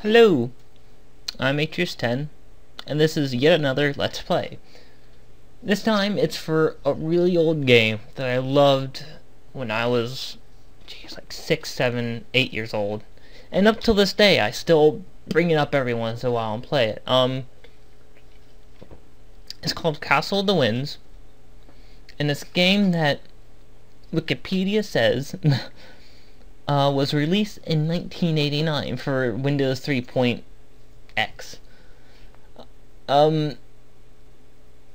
Hello, I'm Atreus10, and this is yet another Let's Play. This time it's for a really old game that I loved when I was, like 6, 7, 8 years old. And up till this day, I still bring it up every once in a while and play it. It's called Castle of the Winds, and it's a game that Wikipedia says was released in 1989 for Windows 3.x.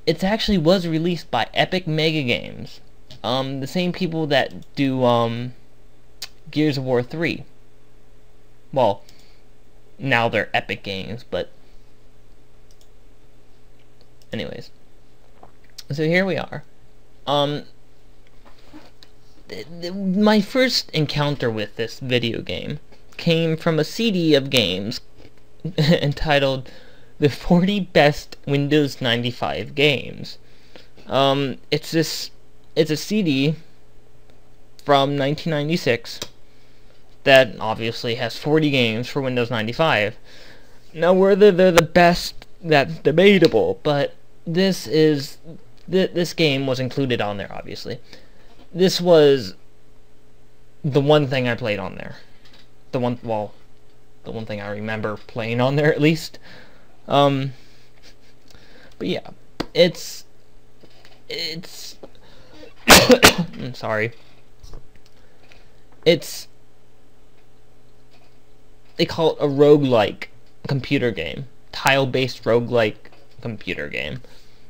It actually was released by Epic Mega Games, the same people that do Gears of War 3. Well, now they're Epic Games, but anyways. So here we are. My first encounter with this video game came from a CD of games entitled The 40 Best Windows 95 Games. It's a CD from 1996 that obviously has 40 games for Windows 95. Now, whether they're the best, that's debatable, but this game was included on there, obviously. This was the one thing I played on there. The one thing I remember playing on there, at least. But yeah, it's I'm sorry. They call it a roguelike computer game. Tile-based roguelike computer game.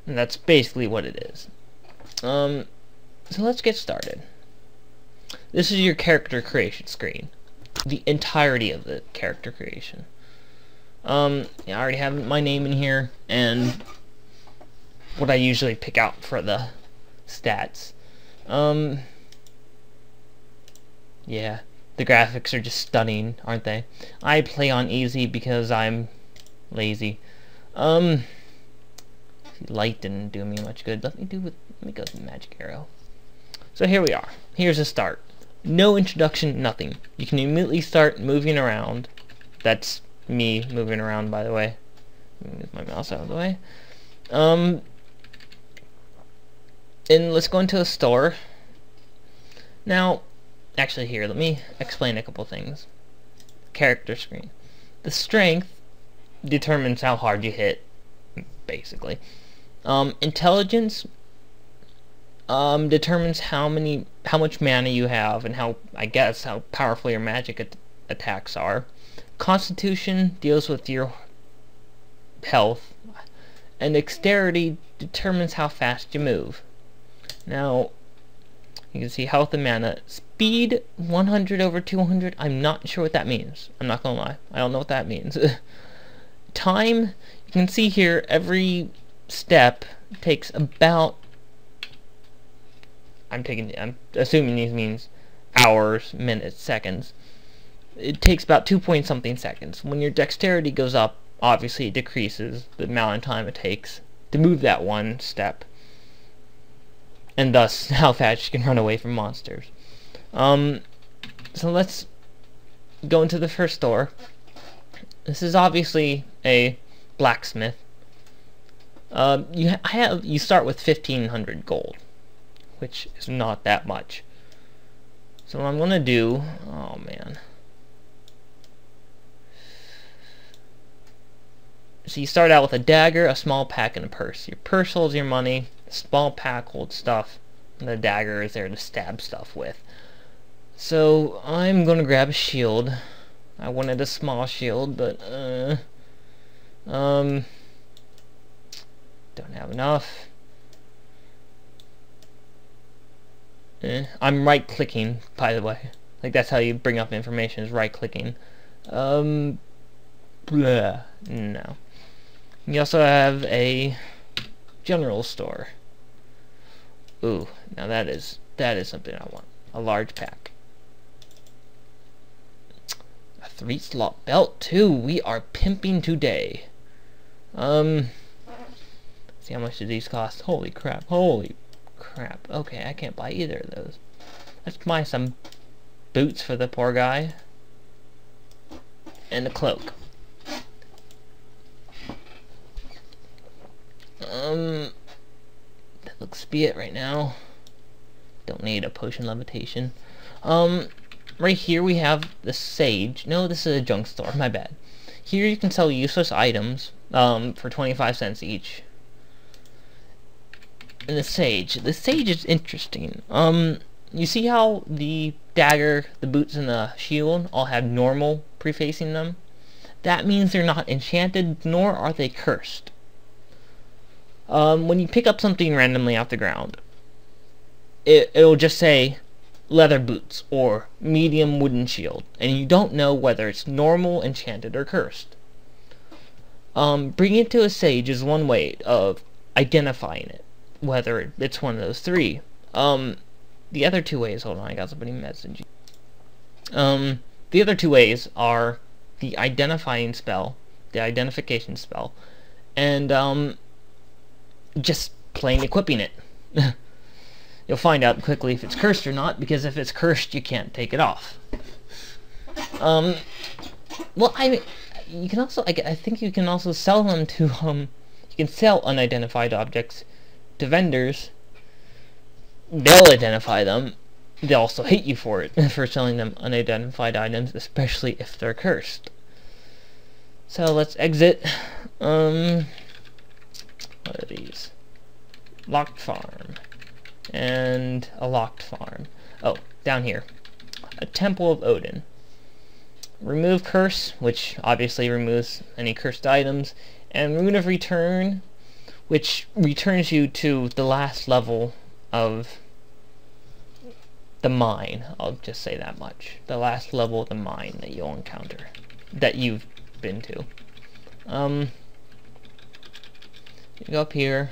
And that's basically what it is. So let's get started. This is your character creation screen. The entirety of the character creation. Yeah, I already have my name in here, and what I usually pick out for the stats. Yeah, the graphics are just stunning, aren't they? I play on easy because I'm lazy. Light didn't do me much good. Let me go with the magic arrow. So here we are. Here's a start. No introduction, nothing. You can immediately start moving around. That's me moving around, by the way. Let me move my mouse out of the way. And let's go into a store. Now, actually here, let me explain a couple things. Character screen. The strength determines how hard you hit, basically. Intelligence determines how much mana you have and how powerful your magic attacks are. Constitution deals with your health, and dexterity determines how fast you move. Now, you can see health and mana. Speed 100 over 200. I'm not sure what that means. I'm not gonna lie. I don't know what that means. Time, you can see here every step takes about, I'm assuming these means hours, minutes, seconds. It takes about 2-point-something seconds. When your dexterity goes up, obviously it decreases the amount of time it takes to move that one step, and thus how fast you can run away from monsters. So let's go into the first store. This is obviously a blacksmith. You start with 1,500 gold, which is not that much. So what I'm gonna do, oh man. So you start out with a dagger, a small pack, and a purse. Your purse holds your money, the small pack holds stuff, and the dagger is there to stab stuff with. So I'm gonna grab a shield. I wanted a small shield, but don't have enough. I'm right clicking, by the way. Like, that's how you bring up information, is right clicking. No. You also have a general store. Ooh, now that is something I want. A large pack. A 3-slot belt too. We are pimping today. See how much do these cost? Holy crap. Holy crap. Okay, I can't buy either of those. Let's buy some boots for the poor guy. And a cloak. That looks to be it right now. Don't need a potion levitation. Right here we have the sage. No, this is a junk store, my bad. Here you can sell useless items, for 25 cents each. And the sage is interesting. You see how the dagger, the boots, and the shield all have normal prefacing them? That means they're not enchanted, nor are they cursed. When you pick up something randomly off the ground, it'll just say leather boots or medium wooden shield, and you don't know whether it's normal, enchanted, or cursed. Bringing it to a sage is one way of identifying it, whether it's one of those three. The other two ways, hold on, I got somebody messaging. The other two ways are the identifying spell, the identification spell, and just plain equipping it. You'll find out quickly if it's cursed or not, because if it's cursed, you can't take it off. Well, you can also, I think you can also sell them to, you can sell unidentified objects to vendors. They'll identify them. They'll also hate you for it, for selling them unidentified items, especially if they're cursed. So let's exit. What are these? Locked farm. And a locked farm. Oh, down here. A Temple of Odin. Remove curse, which obviously removes any cursed items. And Rune of Return, which returns you to the last level of the mine. I'll just say that much. The last level of the mine that you'll encounter. That you've been to. You go up here.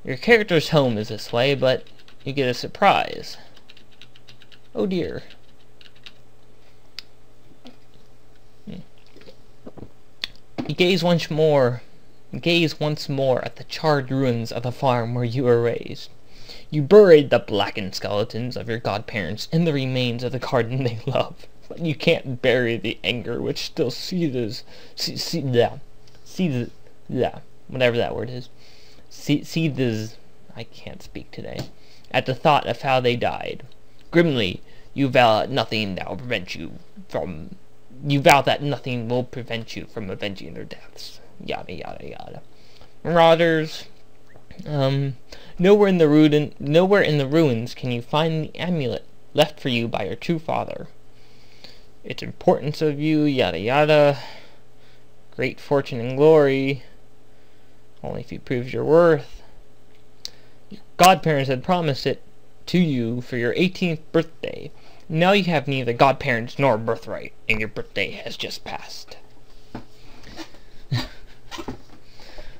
Your character's home is this way, but you get a surprise. Oh dear. You gaze once more at the charred ruins of the farm where you were raised. You buried the blackened skeletons of your godparents in the remains of the garden they love, but you can't bury the anger which still seethes, whatever that word is. Seethes, I can't speak today, at the thought of how they died. Grimly, you vow that nothing will prevent you from avenging their deaths. Yada yada yada. Marauders. Nowhere in the ruins can you find the amulet left for you by your true father. Its importance of you, yada yada. Great fortune and glory. Only if you prove your worth. Your godparents had promised it to you for your 18th birthday. Now you have neither godparents nor birthright, and your birthday has just passed.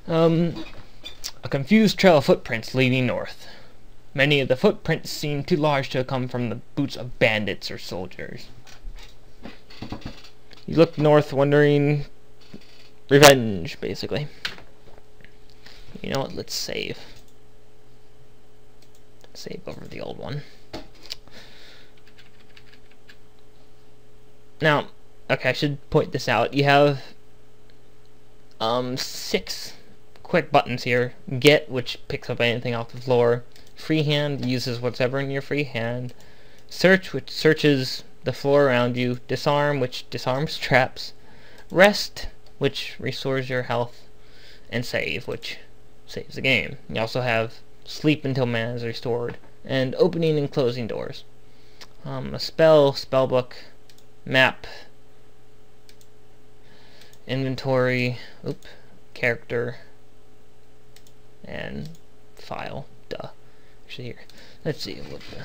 A confused trail of footprints leading north. Many of the footprints seem too large to come from the boots of bandits or soldiers. You look north, wondering revenge, basically. You know what, let's save. Save over the old one. Now, okay, I should point this out. You have 6 quick buttons here. Get, which picks up anything off the floor. Freehand uses whatever in your free hand. Search, which searches the floor around you. Disarm, which disarms traps. Rest, which restores your health. And save, which saves the game. You also have sleep until mana is restored. And opening and closing doors. A spell, spellbook, map, inventory, character, and file. Duh. Actually, here. Let's see what the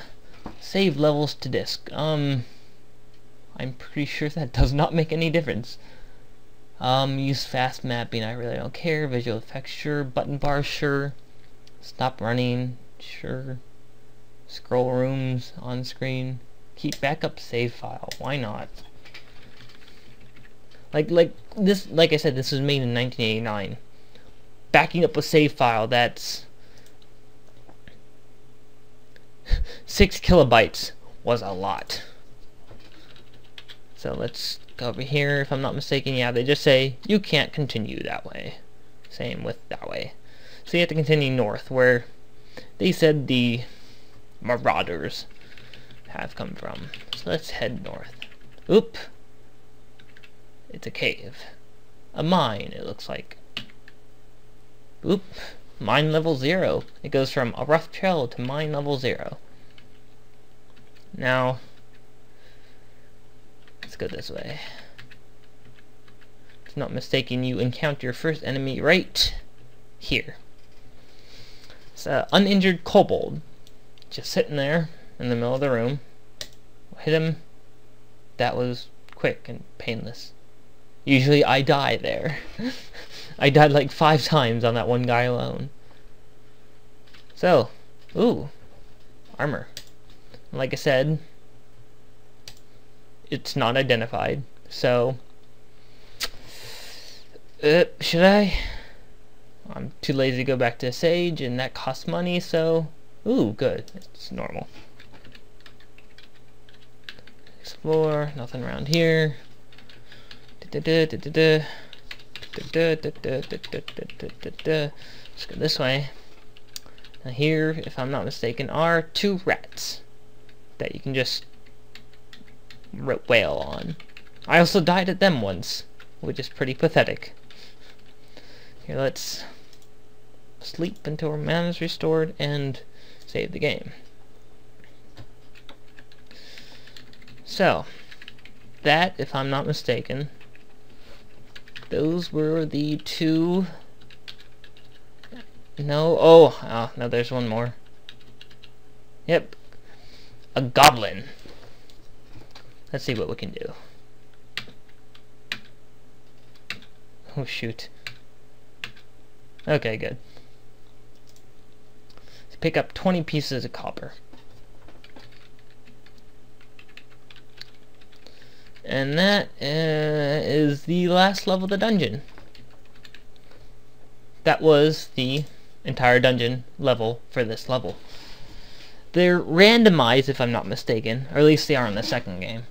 save levels to disk. I'm pretty sure that does not make any difference. Use fast mapping, I really don't care. Visual effects, sure. Button bars, sure. Stop running, sure. Scroll rooms on screen. Keep backup save file. Why not? Like I said, this was made in 1989. Backing up a save file that's 6 kilobytes was a lot. So let's go over here. If I'm not mistaken, yeah, they just say you can't continue that way. Same with that way. So you have to continue north, where they said the marauders have come from. So let's head north. Oop! It's a cave. A mine, it looks like. Oop! Mine level 0. It goes from a rough trail to mine level 0. Now, let's go this way. If I'm not mistaken, you encounter your first enemy right here. It's an uninjured kobold, just sitting there in the middle of the room. Hit him. That was quick and painless. Usually I die there. I died like 5 times on that one guy alone. So, ooh, armor. Like I said, it's not identified. So, should I? I'm too lazy to go back to Sage, and that costs money, so... Ooh, good. It's normal. Explore. Nothing around here. Let's go this way. Now here, if I'm not mistaken, are 2 rats that you can just wail on. I also died at them once, which is pretty pathetic. Here, let's sleep until our mana is restored and save the game. So, that, if I'm not mistaken, those were the 2... No, no, there's one more. Yep, a goblin. Let's see what we can do. Oh, shoot. Okay, good. Let's pick up 20 pieces of copper. And that is the last level of the dungeon. That was the entire dungeon level for this level. They're randomized, if I'm not mistaken, or at least they are in the second game.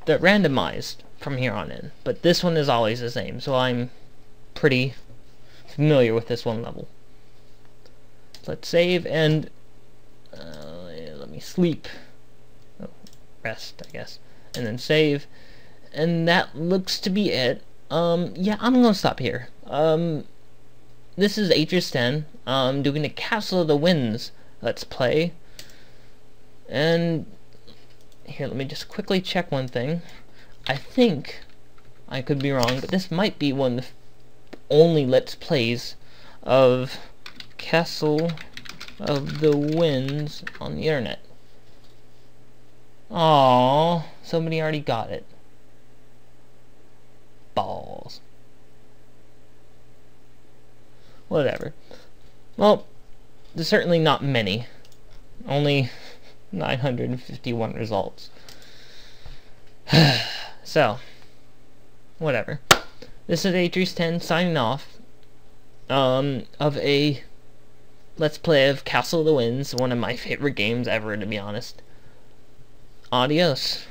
They're randomized from here on in, but this one is always the same, so I'm pretty familiar with this one level. Let's save and let me sleep. Oh, rest, I guess. And then save, and that looks to be it. Yeah, I'm gonna stop here. This is Atreus 10. I'm doing a Castle of the Winds let's play. And here, let me just quickly check one thing. I think I could be wrong, but this might be one of the only let's plays of Castle of the Winds on the internet. Aww, somebody already got it. Balls. Whatever. Well, there's certainly not many. Only 951 results. So, whatever. This is Atreus 10 signing off of a let's play of Castle of the Winds, one of my favorite games ever, to be honest. Adios.